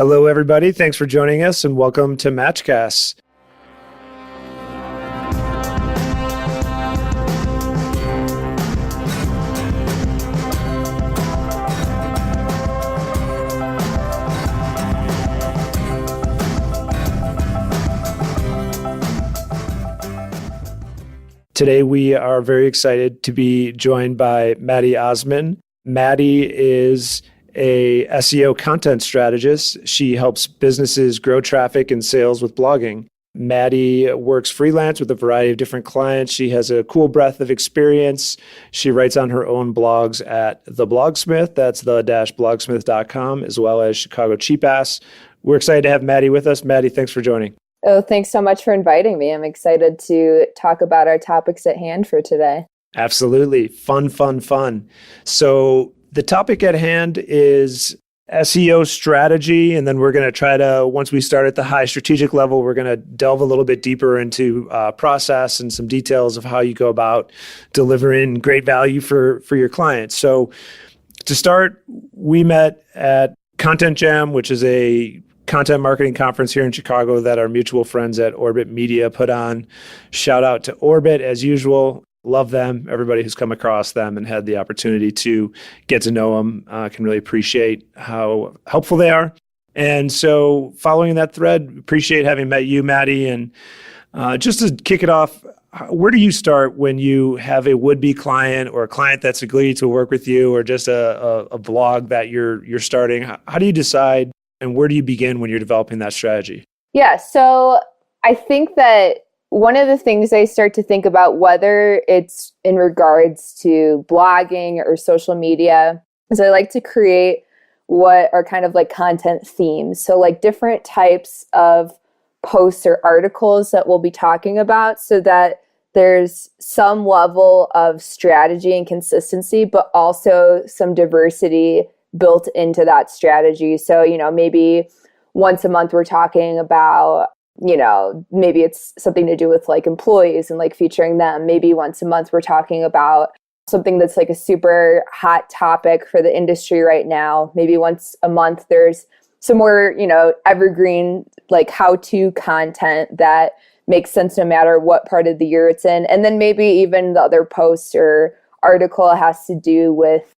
Hello, everybody. Thanks for joining us and welcome to Matchcast. Today, we are very excited to be joined by Maddy Osman. Maddy is a SEO content strategist. She helps businesses grow traffic and sales with blogging. Maddy works freelance with a variety of different clients. She has a cool breadth of experience. She writes on her own blogs at The Blogsmith, that's the-blogsmith.com, as well as Chicago Cheap Ass. We're excited to have Maddy with us. Maddy, thanks for joining. Oh, thanks so much for inviting me. I'm excited to talk about our topics at hand for today. Absolutely. Fun. So the topic at hand is SEO strategy. And then we're going to try to, once we start at the high strategic level, we're going to delve a little bit deeper into process and some details of how you go about delivering great value for your clients. So to start, we met at Content Jam, which is a content marketing conference here in Chicago that our mutual friends at Orbit Media put on. Shout out to Orbit as usual. Love them. Everybody who's come across them and had the opportunity to get to know them can really appreciate how helpful they are. And so following that thread, appreciate having met you, Maddy. And just to kick it off, where do you start when you have a would-be client or a client that's agreed to work with you or just a blog that you're starting? How do you decide and where do you begin when you're developing that strategy? Yeah, so I think that one of the things I start to think about, whether it's in regards to blogging or social media, is I like to create what are kind of like content themes. So like different types of posts or articles that we'll be talking about so that there's some level of strategy and consistency, but also some diversity built into that strategy. So, maybe once a month we're talking about, maybe it's something to do with like employees and like featuring them. Maybe once a month we're talking about something that's like a super hot topic for the industry right now. Maybe once a month there's some more, evergreen like how-to content that makes sense no matter what part of the year it's in. And then maybe even the other post or article has to do with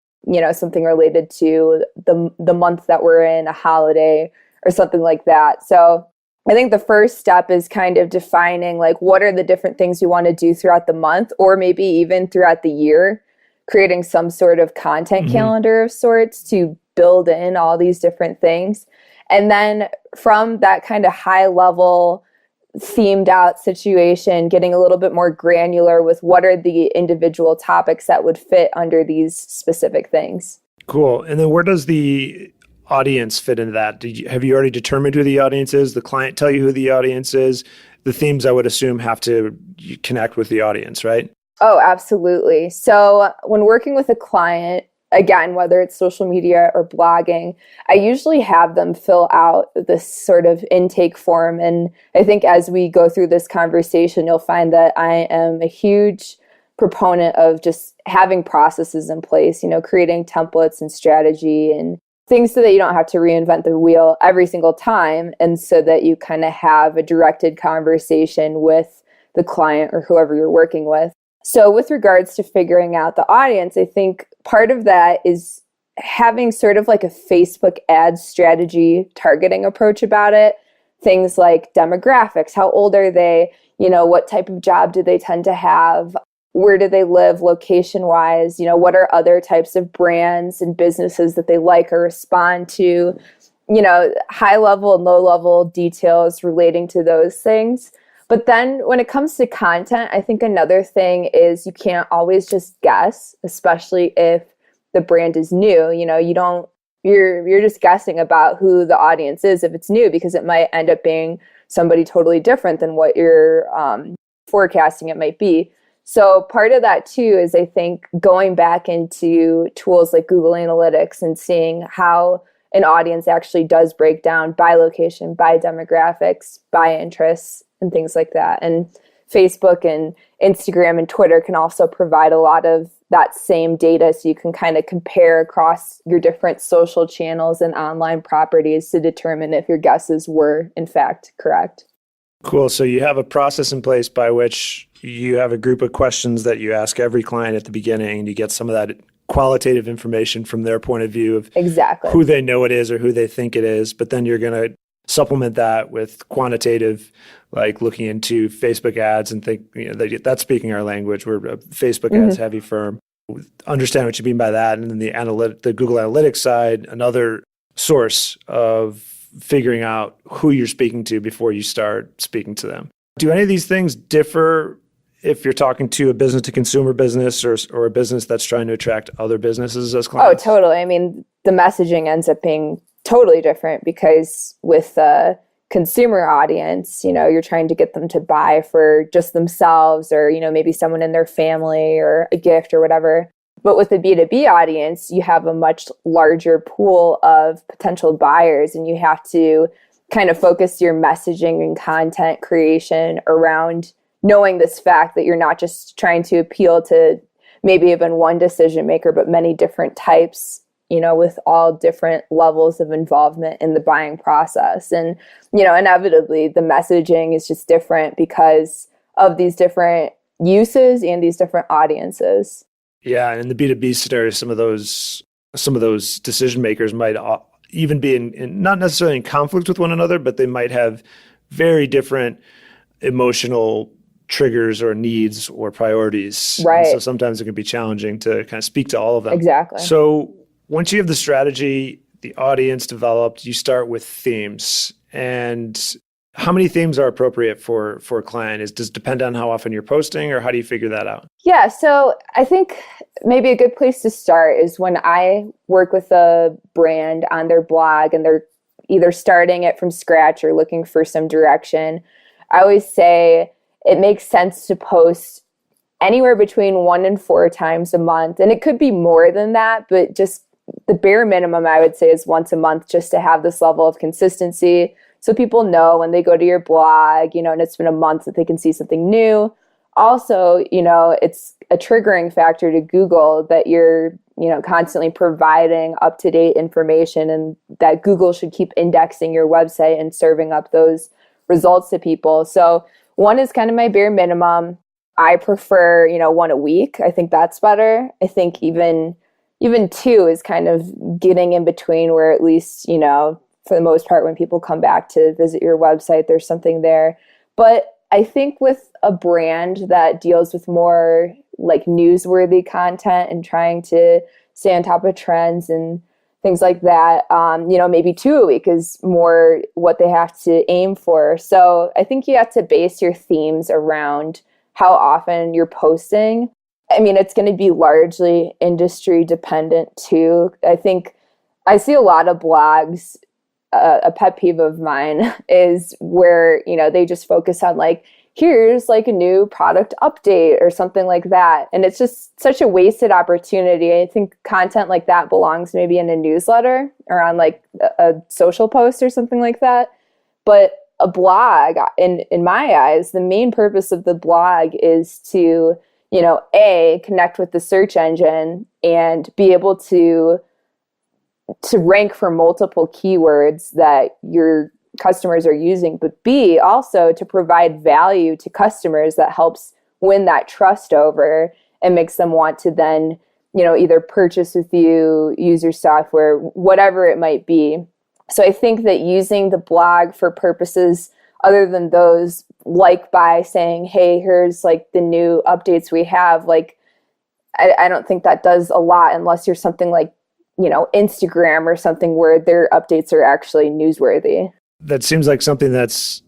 something related to the month that we're in, a holiday or something like that. So I think the first step is kind of defining like what are the different things you want to do throughout the month or maybe even throughout the year, creating some sort of content calendar of sorts to build in all these different things. And then from that kind of high level themed out situation, getting a little bit more granular with what are the individual topics that would fit under these specific things. Cool. And then where does the audience fit into that? Have you already determined who the audience is? The client tell you who the audience is? The themes I would assume have to connect with the audience, right? Oh, absolutely. So when working with a client, again, whether it's social media or blogging, I usually have them fill out this sort of intake form. And I think as we go through this conversation, you'll find that I am a huge proponent of just having processes in place, creating templates and strategy and things so that you don't have to reinvent the wheel every single time. And so that you kind of have a directed conversation with the client or whoever you're working with. So with regards to figuring out the audience, I think part of that is having sort of like a Facebook ad strategy targeting approach about it. Things like demographics, how old are they? What type of job do they tend to have? Where do they live location-wise? What are other types of brands and businesses that they like or respond to? High level and low level details relating to those things. But then when it comes to content, I think another thing is you can't always just guess, especially if the brand is new. You're just guessing about who the audience is if it's new, because it might end up being somebody totally different than what you're forecasting it might be. So part of that too is I think going back into tools like Google Analytics and seeing how an audience actually does break down by location, by demographics, by interests, and things like that. And Facebook and Instagram and Twitter can also provide a lot of that same data so you can kind of compare across your different social channels and online properties to determine if your guesses were in fact correct. Cool. So you have a process in place by which you have a group of questions that you ask every client at the beginning, and you get some of that qualitative information from their point of view of exactly who they know it is or who they think it is. But then you're going to supplement that with quantitative, like looking into Facebook ads and think, that's speaking our language. We're a Facebook ads heavy firm. Understand what you mean by that. And then the Google Analytics side, another source of figuring out who you're speaking to before you start speaking to them. Do any of these things differ if you're talking to a business to consumer business or a business that's trying to attract other businesses as clients? Oh, totally. I mean, the messaging ends up being totally different because with a consumer audience, you're trying to get them to buy for just themselves or, maybe someone in their family or a gift or whatever. But with the B2B audience, you have a much larger pool of potential buyers, and you have to kind of focus your messaging and content creation around knowing this fact that you're not just trying to appeal to maybe even one decision maker, but many different types, with all different levels of involvement in the buying process. And, inevitably the messaging is just different because of these different uses and these different audiences. Yeah, and in the B2B scenario, some of those decision makers might even be in not necessarily in conflict with one another, but they might have very different emotional triggers or needs or priorities. Right. And so sometimes it can be challenging to kind of speak to all of them. Exactly. So once you have the strategy, the audience developed, you start with themes. And how many themes are appropriate for a client? Does it depend on how often you're posting, or how do you figure that out? Yeah, so I think maybe a good place to start is when I work with a brand on their blog and they're either starting it from scratch or looking for some direction. I always say it makes sense to post anywhere between 1 and 4 times a month. And it could be more than that, but just the bare minimum I would say is once a month, just to have this level of consistency. So people know when they go to your blog, and it's been a month, that they can see something new. Also, it's a triggering factor to Google that you're, constantly providing up-to-date information, and that Google should keep indexing your website and serving up those results to people. So 1 is kind of my bare minimum. I prefer, 1 a week. I think that's better. I think even 2 is kind of getting in between, where at least, for the most part, when people come back to visit your website, there's something there. But I think with a brand that deals with more like newsworthy content and trying to stay on top of trends and things like that, maybe 2 a week is more what they have to aim for. So I think you have to base your themes around how often you're posting. I mean, it's going to be largely industry dependent too. I think I see a lot of blogs. A pet peeve of mine is where, they just focus on like, here's like a new product update or something like that. And it's just such a wasted opportunity. I think content like that belongs maybe in a newsletter or on like a social post or something like that. But a blog, in my eyes, the main purpose of the blog is to, A, connect with the search engine and be able to rank for multiple keywords that your customers are using, but B, also to provide value to customers that helps win that trust over and makes them want to then, either purchase with you, use your software, whatever it might be. So I think that using the blog for purposes other than those, like by saying, hey, here's like the new updates we have, like, I don't think that does a lot unless you're something like, Instagram or something where their updates are actually newsworthy. That seems like something that's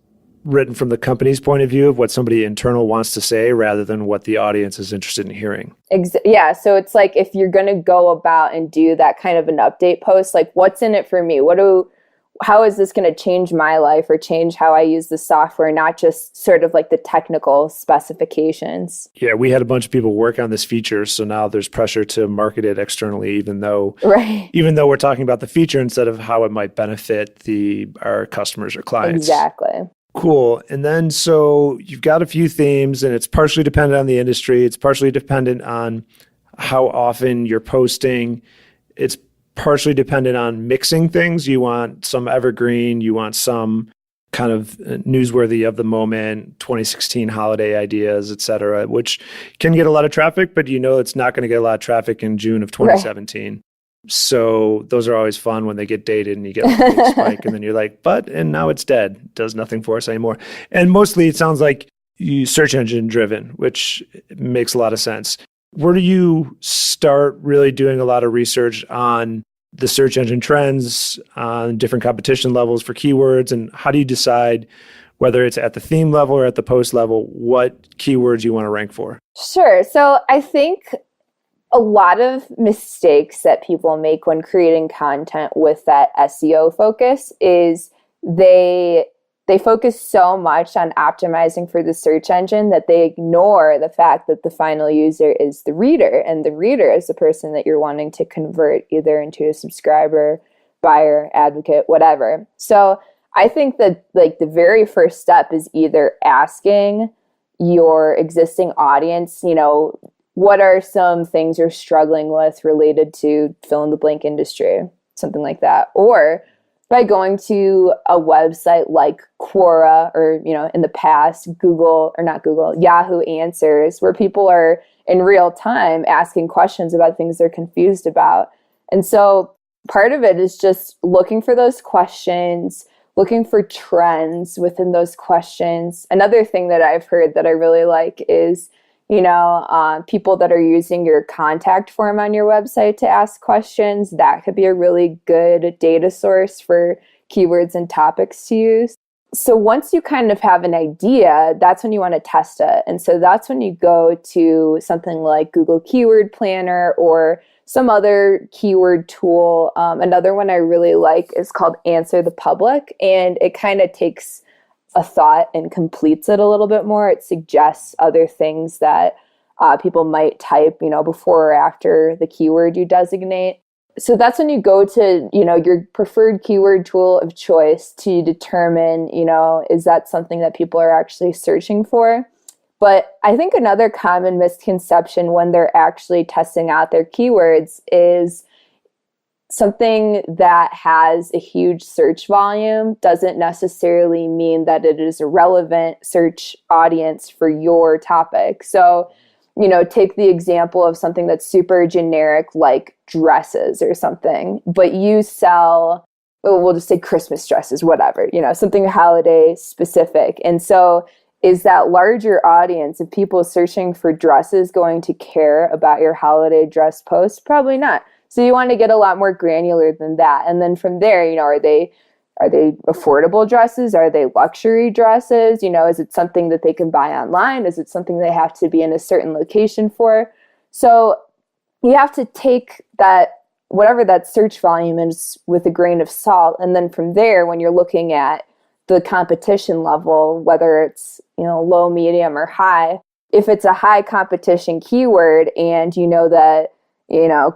written from the company's point of view of what somebody internal wants to say rather than what the audience is interested in hearing. Yeah. So it's like, if you're going to go about and do that kind of an update post, like, what's in it for me? How is this going to change my life or change how I use the software, not just sort of like the technical specifications? Yeah, we had a bunch of people work on this feature, so now there's pressure to market it externally, even though we're talking about the feature instead of how it might benefit our customers or clients. Exactly. Cool. And then so you've got a few themes, and it's partially dependent on the industry. It's partially dependent on how often you're posting. It's partially dependent on mixing things. You want some evergreen, you want some kind of newsworthy of the moment, 2016 holiday ideas, et cetera, which can get a lot of traffic, but it's not going to get a lot of traffic in June of 2017. Right. So those are always fun when they get dated and you get a big spike and then you're like, and now it's dead. It does nothing for us anymore. And mostly it sounds like you search engine driven, which makes a lot of sense. Where do you start really doing a lot of research on the search engine trends, on different competition levels for keywords? And how do you decide whether it's at the theme level or at the post level, what keywords you want to rank for? Sure. So I think a lot of mistakes that people make when creating content with that SEO focus is they focus so much on optimizing for the search engine that they ignore the fact that the final user is the reader, and the reader is the person that you're wanting to convert either into a subscriber, buyer, advocate, whatever. So I think that the very first step is either asking your existing audience, what are some things you're struggling with related to fill in the blank industry, something like that. Or by going to a website like Quora or, in the past, Yahoo Answers, where people are in real time asking questions about things they're confused about. And so part of it is just looking for those questions, looking for trends within those questions. Another thing that I've heard that I really like is people that are using your contact form on your website to ask questions. That could be a really good data source for keywords and topics to use. So once you kind of have an idea, that's when you want to test it. And so that's when you go to something like Google Keyword Planner or some other keyword tool. Another one I really like is called Answer the Public, and it kind of takes a thought and completes it a little bit more. It suggests other things that people might type, before or after the keyword you designate. So that's when you go to, your preferred keyword tool of choice to determine, is that something that people are actually searching for? But I think another common misconception when they're actually testing out their keywords is something that has a huge search volume doesn't necessarily mean that it is a relevant search audience for your topic. So, take the example of something that's super generic, like dresses or something, but you sell, we'll just say Christmas dresses, whatever, something holiday specific. And so is that larger audience of people searching for dresses going to care about your holiday dress post? Probably not. So you want to get a lot more granular than that. And then from there, are they affordable dresses? Are they luxury dresses? Is it something that they can buy online? Is it something they have to be in a certain location for? So you have to take that, whatever that search volume is, with a grain of salt. And then from there, when you're looking at the competition level, whether it's, low, medium, or high, if it's a high competition keyword and that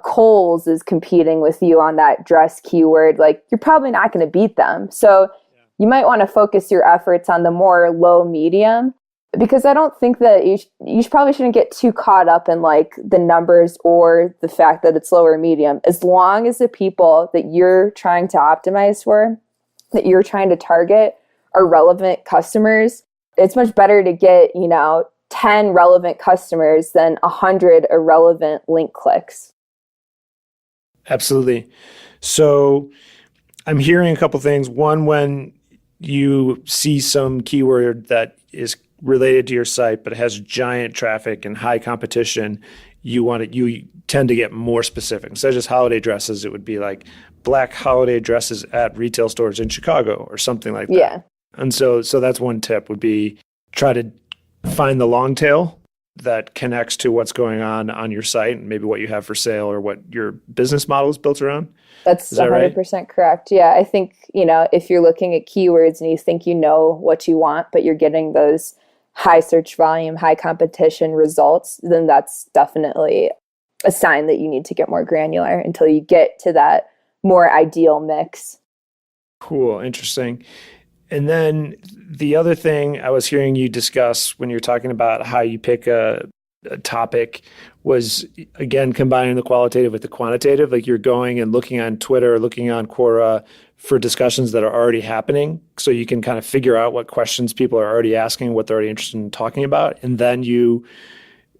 Kohl's is competing with you on that dress keyword, you're probably not going to beat them. So you might want to focus your efforts on the more low medium, because I don't think that you probably shouldn't get too caught up in the numbers or the fact that it's lower medium. As long as the people that you're trying to optimize for, that you're trying to target, are relevant customers, it's much better to get, 10 relevant customers than 100 irrelevant link clicks. Absolutely. So I'm hearing a couple things. One, when you see some keyword that is related to your site but has giant traffic and high competition, you tend to get more specific. Instead of just holiday dresses, it would be like black holiday dresses at retail stores in Chicago or something like that. Yeah. And so that's one tip, would be try to find the long tail that connects to what's going on your site and maybe what you have for sale or what your business model is built around. That's 100% right? Correct. Yeah. I think, if you're looking at keywords and you think you know what you want, but you're getting those high search volume, high competition results, then that's definitely a sign that you need to get more granular until you get to that more ideal mix. Cool. Interesting. And then the other thing I was hearing you discuss when you're talking about how you pick a topic was, again, combining the qualitative with the quantitative. Like you're going and looking on Twitter, looking on Quora for discussions that are already happening. So you can kind of figure out what questions people are already asking, what they're already interested in talking about. And then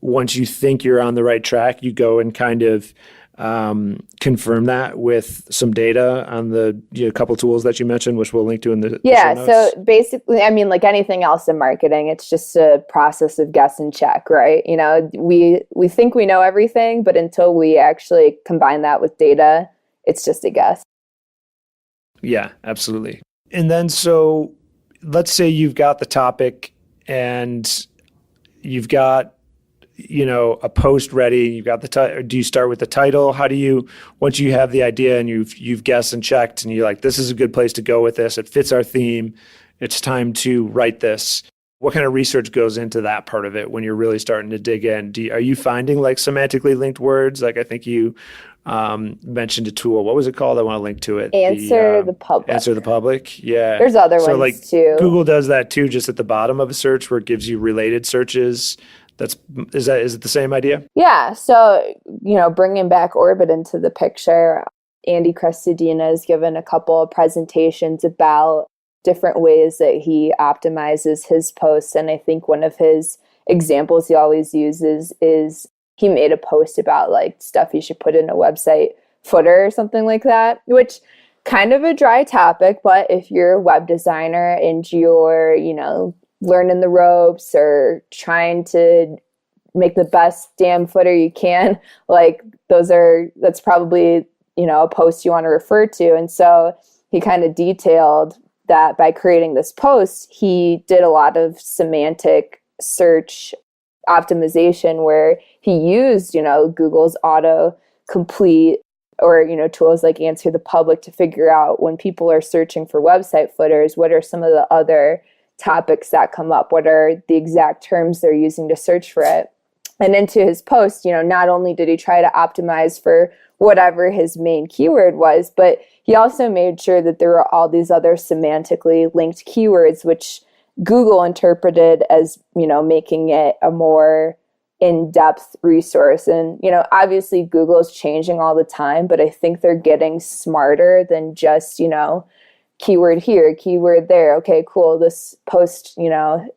once you think you're on the right track, you go and kind of confirm that with some data on the couple tools that you mentioned, which we'll link to in the show notes. So basically, I mean, like anything else in marketing, it's just a process of guess and check, right? We think we know everything, but until we actually combine that with data, it's just a guess. Yeah, absolutely. And then so let's say you've got the topic and you've got a post ready, you've got the title. Do you start with the title? How do you, once you have the idea and you've guessed and checked and you're like, this is a good place to go with this, it fits our theme, it's time to write this. What kind of research goes into that part of it when you're really starting to dig in? Are you finding like semantically linked words? Like I think you mentioned a tool. What was it called? I want to link to it. Answer the Public. Answer the Public. Yeah. There's other ones too. Google does that too, just at the bottom of a search where it gives you related searches. Is it the same idea? Yeah. So, bringing back Orbit into the picture, Andy Crestodina has given a couple of presentations about different ways that he optimizes his posts. And I think one of his examples he always uses is he made a post about like stuff you should put in a website footer or something like that, which kind of a dry topic. But if you're a web designer and you're, learning the ropes or trying to make the best damn footer you can, like that's probably, a post you want to refer to. And so he kind of detailed that by creating this post, he did a lot of semantic search optimization where he used, Google's auto complete or, tools like Answer the Public to figure out when people are searching for website footers, what are some of the other topics that come up, what are the exact terms they're using to search for it. And into his post, not only did he try to optimize for whatever his main keyword was, but he also made sure that there were all these other semantically linked keywords, which Google interpreted as, making it a more in-depth resource. And, obviously Google is changing all the time, but I think they're getting smarter than just, keyword here, keyword there. Okay, cool. This post,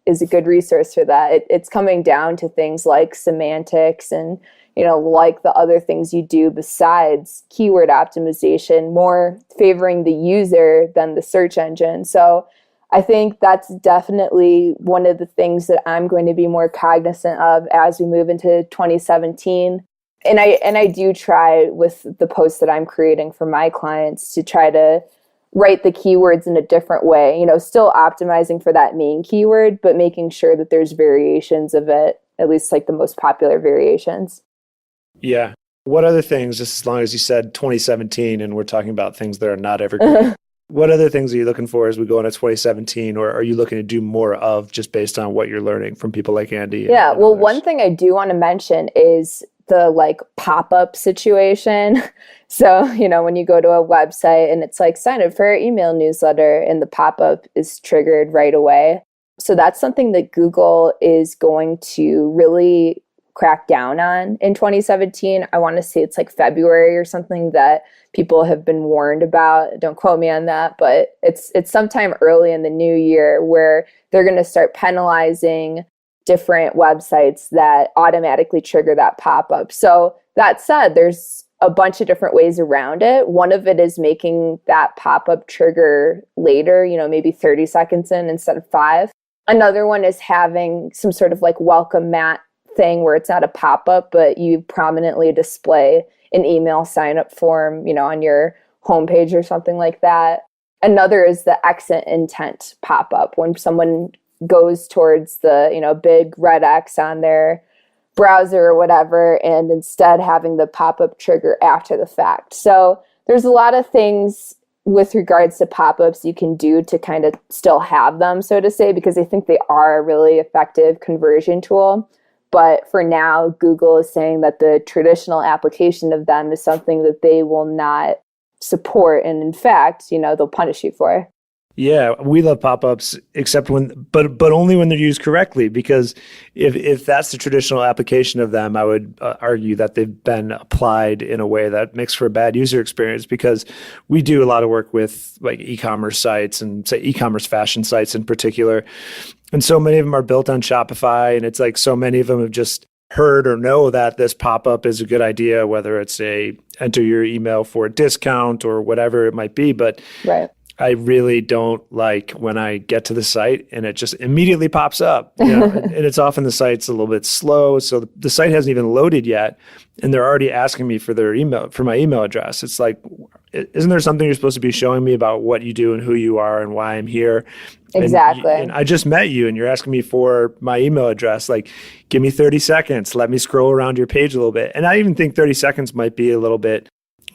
is a good resource for that. It's coming down to things like semantics and, like the other things you do besides keyword optimization, more favoring the user than the search engine. So I think that's definitely one of the things that I'm going to be more cognizant of as we move into 2017. And I do try with the posts that I'm creating for my clients to try to write the keywords in a different way, still optimizing for that main keyword, but making sure that there's variations of it, at least like the most popular variations. Yeah. What other things, just as long as you said 2017 and we're talking about things that are not evergreen, what other things are you looking for as we go into 2017, or are you looking to do more of just based on what you're learning from people like Andy? Yeah. Well, one thing I do want to mention is the like pop-up situation. So, when you go to a website and it's like sign up for our email newsletter and the pop-up is triggered right away. So that's something that Google is going to really crack down on in 2017. I want to say it's like February or something that people have been warned about. Don't quote me on that, but it's sometime early in the new year where they're going to start penalizing different websites that automatically trigger that pop-up. So that said, there's a bunch of different ways around it. One of it is making that pop-up trigger later, maybe 30 seconds in instead of 5. Another one is having some sort of like welcome mat thing where it's not a pop-up, but you prominently display an email sign-up form, on your homepage or something like that. Another is the exit intent pop-up when someone goes towards the, big red X on their browser or whatever, and instead having the pop-up trigger after the fact. So there's a lot of things with regards to pop-ups you can do to kind of still have them, so to say, because I think they are a really effective conversion tool. But for now, Google is saying that the traditional application of them is something that they will not support. And in fact, they'll punish you for. Yeah, we love pop-ups, except but only when they're used correctly. Because if that's the traditional application of them, I would argue that they've been applied in a way that makes for a bad user experience. Because we do a lot of work with like e-commerce sites and say e-commerce fashion sites in particular, and so many of them are built on Shopify, and it's like so many of them have just heard or know that this pop-up is a good idea, whether it's a enter your email for a discount or whatever it might be, but. Right. I really don't like when I get to the site and it just immediately pops up. You know? And it's often the site's a little bit slow, so the site hasn't even loaded yet, and they're already asking me for my email address. It's like, isn't there something you're supposed to be showing me about what you do and who you are and why I'm here? Exactly. And I just met you, and you're asking me for my email address. Like, give me 30 seconds. Let me scroll around your page a little bit. And I even think 30 seconds might be a little bit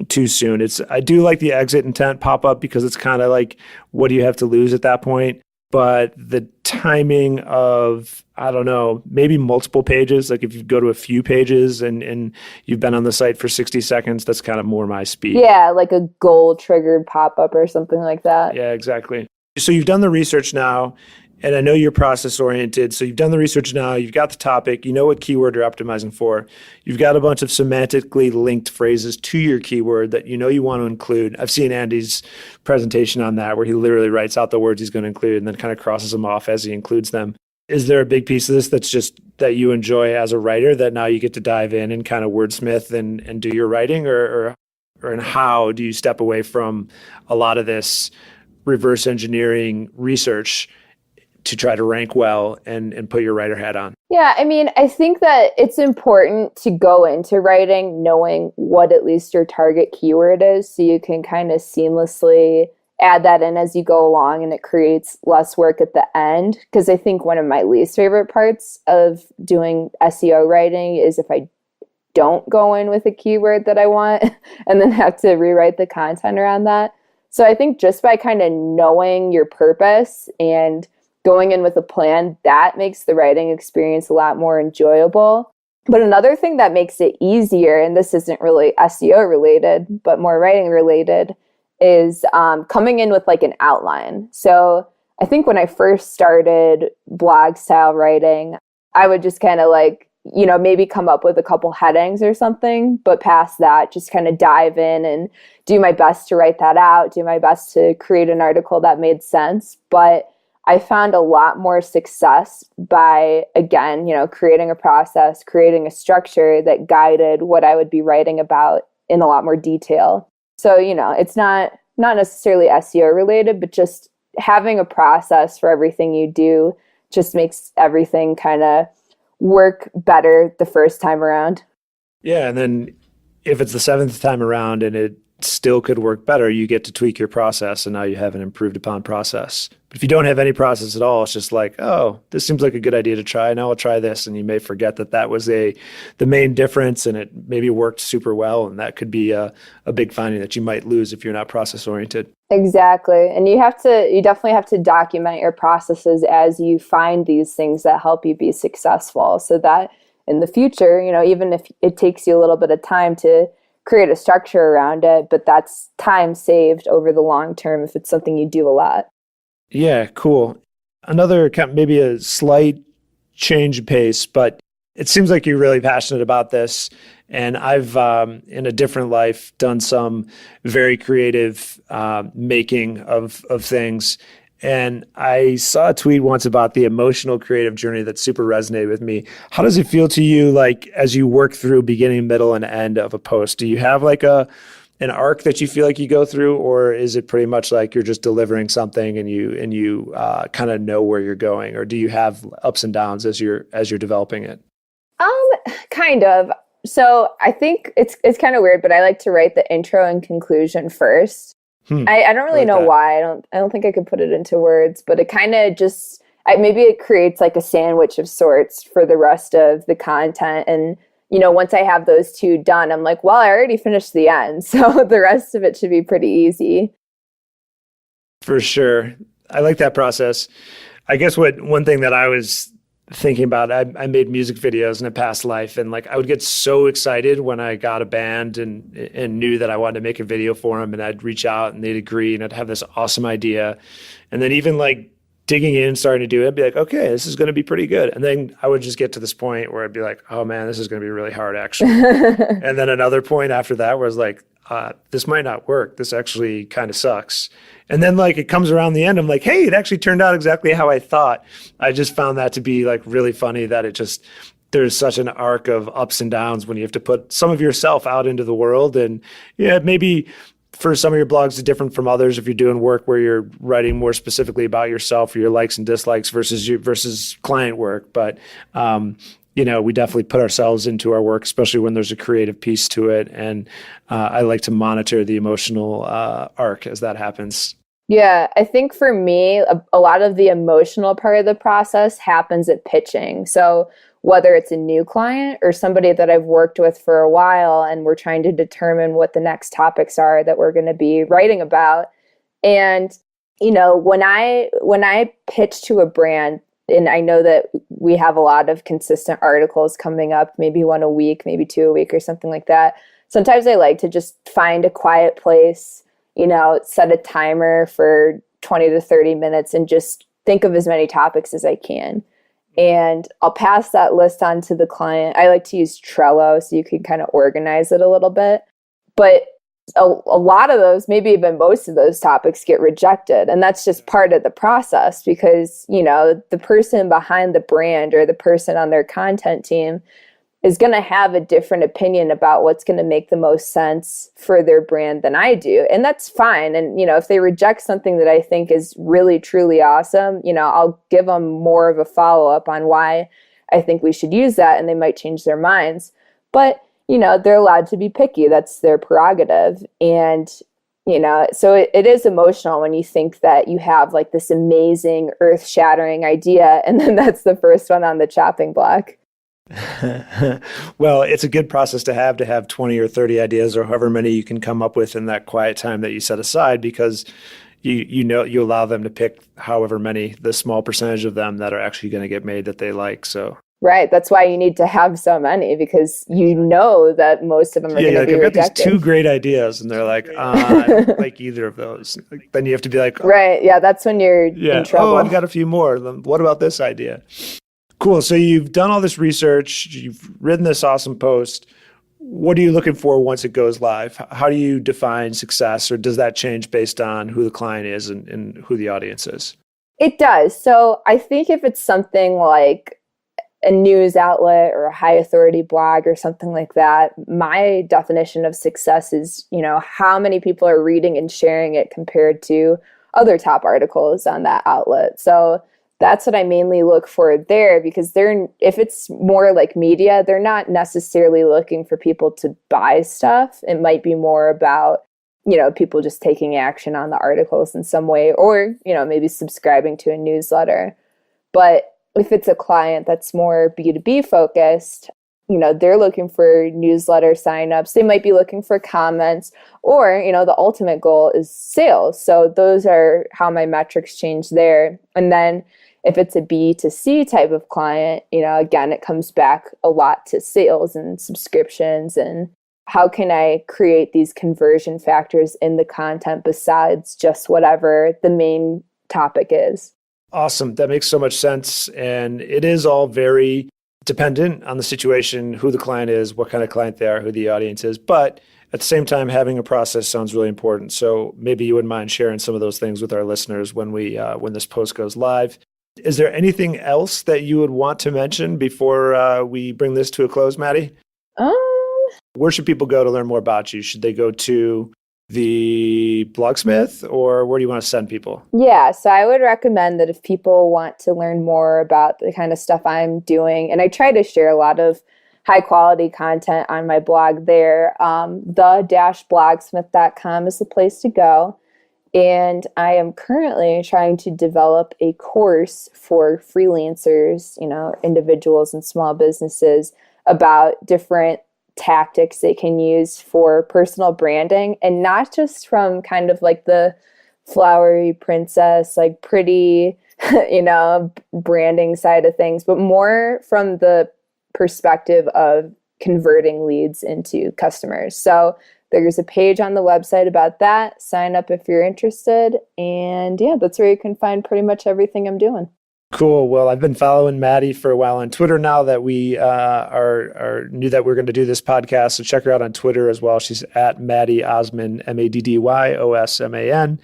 too soon. I do like the exit intent pop up because it's kind of like, what do you have to lose at that point? But the timing of, I don't know, maybe multiple pages, like if you go to a few pages and you've been on the site for 60 seconds, that's kind of more my speed. Yeah, like a goal triggered pop up or something like that. Yeah, exactly. So you've done the research now, and I know you're process oriented. So you've done the research now, you've got the topic, you know what keyword you're optimizing for. You've got a bunch of semantically linked phrases to your keyword that you know you want to include. I've seen Andy's presentation on that where he literally writes out the words he's going to include and then kind of crosses them off as he includes them. Is there a big piece of this that's just that you enjoy as a writer that now you get to dive in and kind of wordsmith and do your writing, or and how do you step away from a lot of this reverse engineering research to try to rank well and put your writer hat on? Yeah, I mean, I think that it's important to go into writing knowing what at least your target keyword is, so you can kind of seamlessly add that in as you go along, and it creates less work at the end. Because I think one of my least favorite parts of doing SEO writing is if I don't go in with a keyword that I want and then have to rewrite the content around that. So I think just by kind of knowing your purpose and going in with a plan, that makes the writing experience a lot more enjoyable. But another thing that makes it easier, and this isn't really SEO related, but more writing related, is coming in with like an outline. So I think when I first started blog style writing, I would just kind of like, maybe come up with a couple headings or something, but past that, just kind of dive in and do my best to write that out, do my best to create an article that made sense. But I found a lot more success by, again, creating a process, creating a structure that guided what I would be writing about in a lot more detail. So, it's not necessarily SEO related, but just having a process for everything you do just makes everything kind of work better the first time around. Yeah, and then if it's the seventh time around and it still could work better, you get to tweak your process, and now you have an improved upon process. But if you don't have any process at all, it's just like, oh, this seems like a good idea to try. Now I'll try this, and you may forget that was the main difference, and it maybe worked super well, and that could be a big finding that you might lose if you're not process oriented. Exactly, and you definitely have to document your processes as you find these things that help you be successful, so that in the future, even if it takes you a little bit of time to create a structure around it, but that's time saved over the long term if it's something you do a lot. Yeah, cool. Another maybe a slight change of pace, but it seems like you're really passionate about this. And I've, in a different life, done some very creative making of things. And I saw a tweet once about the emotional creative journey that super resonated with me. How does it feel to you, like, as you work through beginning, middle, and end of a post? Do you have like an arc that you feel like you go through, or is it pretty much like you're just delivering something and you kind of know where you're going, or do you have ups and downs as you're developing it? Kind of. So I think it's kind of weird, but I like to write the intro and conclusion first. I don't really know why. I don't think I could put it into words, but it kind of just maybe it creates like a sandwich of sorts for the rest of the content. And once I have those two done, I'm like, well, I already finished the end, so the rest of it should be pretty easy. For sure, I like that process. I guess one thing that I was thinking about I made music videos in a past life, and like I would get so excited when I got a band and knew that I wanted to make a video for them, and I'd reach out and they'd agree, and I'd have this awesome idea, and then even like digging in, starting to do it, I'd be like, okay, this is going to be pretty good, and then I would just get to this point where I'd be like, oh man, this is going to be really hard actually, and then another point after that where I was like, this might not work. This actually kind of sucks. And then like it comes around the end, I'm like, hey, it actually turned out exactly how I thought. I just found that to be like really funny that there's such an arc of ups and downs when you have to put some of yourself out into the world. And yeah, maybe for some of your blogs it's different from others if you're doing work where you're writing more specifically about yourself or your likes and dislikes versus client work. But we definitely put ourselves into our work, especially when there's a creative piece to it. And I like to monitor the emotional arc as that happens. Yeah, I think for me, a lot of the emotional part of the process happens at pitching. So whether it's a new client or somebody that I've worked with for a while and we're trying to determine what the next topics are that we're going to be writing about. And, when I pitch to a brand, and I know that we have a lot of consistent articles coming up, maybe one a week, maybe two a week or something like that. Sometimes I like to just find a quiet place, set a timer for 20 to 30 minutes and just think of as many topics as I can. And I'll pass that list on to the client. I like to use Trello so you can kind of organize it a little bit. But a lot of those, maybe even most of those topics get rejected. And that's just part of the process because, the person behind the brand or the person on their content team is going to have a different opinion about what's going to make the most sense for their brand than I do. And that's fine. And, if they reject something that I think is really, truly awesome, I'll give them more of a follow-up on why I think we should use that, and they might change their minds. But they're allowed to be picky. That's their prerogative. And, so it is emotional when you think that you have like this amazing earth-shattering idea, and then that's the first one on the chopping block. Well, it's a good process to have 20 or 30 ideas or however many you can come up with in that quiet time that you set aside, because you allow them to pick however many, the small percentage of them that are actually going to get made that they like. So right. That's why you need to have so many, because that most of them are going to be I've got rejected. these two great ideas, and they're like, I don't like either of those. Then you have to be like, right. Yeah, that's when you're in trouble. Oh, I've got a few more. What about this idea? Cool. So you've done all this research. You've written this awesome post. What are you looking for once it goes live? How do you define success, or does that change based on who the client is and who the audience is? It does. So I think if it's something like a news outlet or a high authority blog or something like that, my definition of success is, how many people are reading and sharing it compared to other top articles on that outlet. So that's what I mainly look for there, because if it's more like media, they're not necessarily looking for people to buy stuff. It might be more about, people just taking action on the articles in some way, or, maybe subscribing to a newsletter. But if it's a client that's more B2B focused, they're looking for newsletter signups. They might be looking for comments, or, the ultimate goal is sales. So those are how my metrics change there. And then if it's a B2C type of client, again, it comes back a lot to sales and subscriptions, and how can I create these conversion factors in the content besides just whatever the main topic is. Awesome. That makes so much sense. And it is all very dependent on the situation, who the client is, what kind of client they are, who the audience is. But at the same time, having a process sounds really important. So maybe you wouldn't mind sharing some of those things with our listeners when this post goes live. Is there anything else that you would want to mention before we bring this to a close, Maddy? Where should people go to learn more about you? Should they go to the Blogsmith, or where do you want to send people? Yeah, so I would recommend that if people want to learn more about the kind of stuff I'm doing, and I try to share a lot of high quality content on my blog there, the-blogsmith.com is the place to go. And I am currently trying to develop a course for freelancers, individuals and small businesses, about different tactics they can use for personal branding, and not just from kind of like the flowery princess, like pretty branding side of things, but more from the perspective of converting leads into customers. So there's a page on the website about that. Sign up if you're interested. And yeah, that's where you can find pretty much everything I'm doing. Cool. Well, I've been following Maddy for a while on Twitter now that we knew that we are going to do this podcast. So check her out on Twitter as well. She's at Maddy Osman, MADDYOSMAN.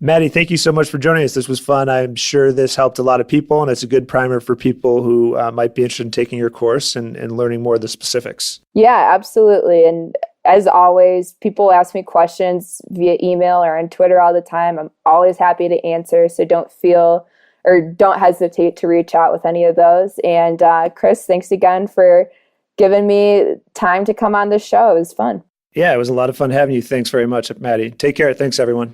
Maddy, thank you so much for joining us. This was fun. I'm sure this helped a lot of people, and it's a good primer for people who might be interested in taking your course and learning more of the specifics. Yeah, absolutely. And as always, people ask me questions via email or on Twitter all the time. I'm always happy to answer. So don't hesitate to reach out with any of those. And Chris, thanks again for giving me time to come on this show. It was fun. Yeah, it was a lot of fun having you. Thanks very much, Maddy. Take care. Thanks, everyone.